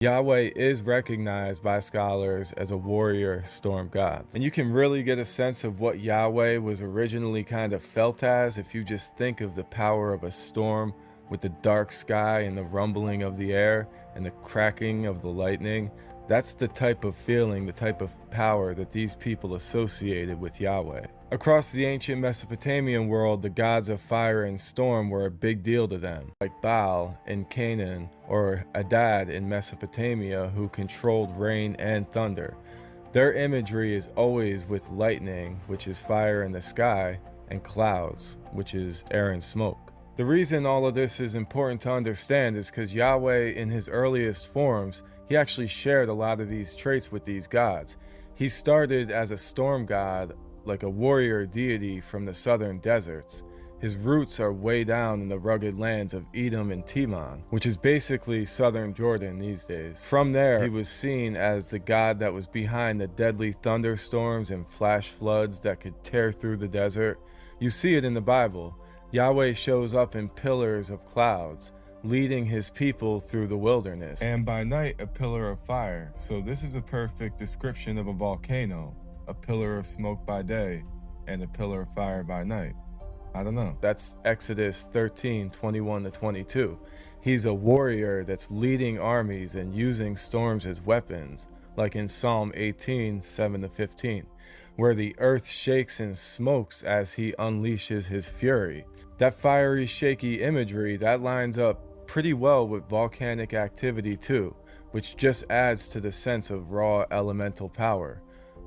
Yahweh is recognized by scholars as a warrior storm god. And you can really get a sense of what Yahweh was originally kind of felt as if you just think of the power of a storm with the dark sky and the rumbling of the air and the cracking of the lightning. That's the type of feeling, the type of power that these people associated with Yahweh. Across the ancient Mesopotamian world, the gods of fire and storm were a big deal to them, like Baal in Canaan or Adad in Mesopotamia, who controlled rain and thunder. Their imagery is always with lightning, which is fire in the sky, and clouds, which is air and smoke. The reason all of this is important to understand is because Yahweh, in his earliest forms, he actually shared a lot of these traits with these gods. He started as a storm god, like a warrior deity from the southern deserts. His roots are way down in the rugged lands of Edom and Teman, which is basically southern Jordan these days. From there, he was seen as the god that was behind the deadly thunderstorms and flash floods that could tear through the desert. You see it in the Bible. Yahweh shows up in pillars of clouds, leading his people through the wilderness. And by night, a pillar of fire. So this is a perfect description of a volcano. A pillar of smoke by day and a pillar of fire by night. I don't know. That's Exodus 13:21-22. He's a warrior that's leading armies and using storms as weapons, like in Psalm 18:7-15, where the earth shakes and smokes as he unleashes his fury. That fiery, shaky imagery, that lines up pretty well with volcanic activity too, which just adds to the sense of raw elemental power.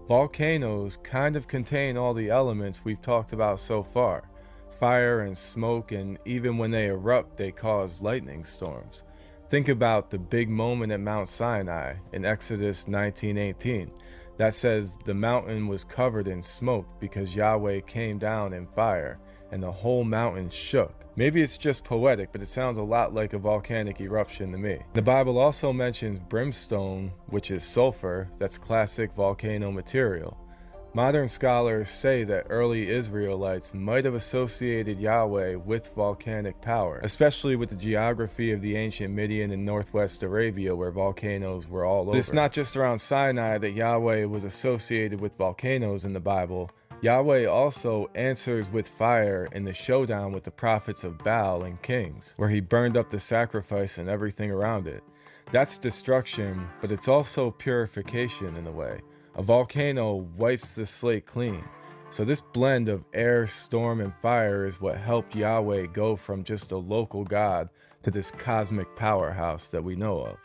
Volcanoes kind of contain all the elements we've talked about so far. Fire and smoke, and even when they erupt, they cause lightning storms. Think about the big moment at Mount Sinai in Exodus 19:18 that says the mountain was covered in smoke because Yahweh came down in fire and the whole mountain shook. Maybe it's just poetic, but it sounds a lot like a volcanic eruption to me. The Bible also mentions brimstone, which is sulfur, that's classic volcano material. Modern scholars say that early Israelites might have associated Yahweh with volcanic power, especially with the geography of the ancient Midian and northwest Arabia where volcanoes were all over. But it's not just around Sinai that Yahweh was associated with volcanoes in the Bible. Yahweh also answers with fire in the showdown with the prophets of Baal and Kings, where he burned up the sacrifice and everything around it. That's destruction, but it's also purification in a way. A volcano wipes the slate clean. So this blend of air, storm, and fire is what helped Yahweh go from just a local god to this cosmic powerhouse that we know of.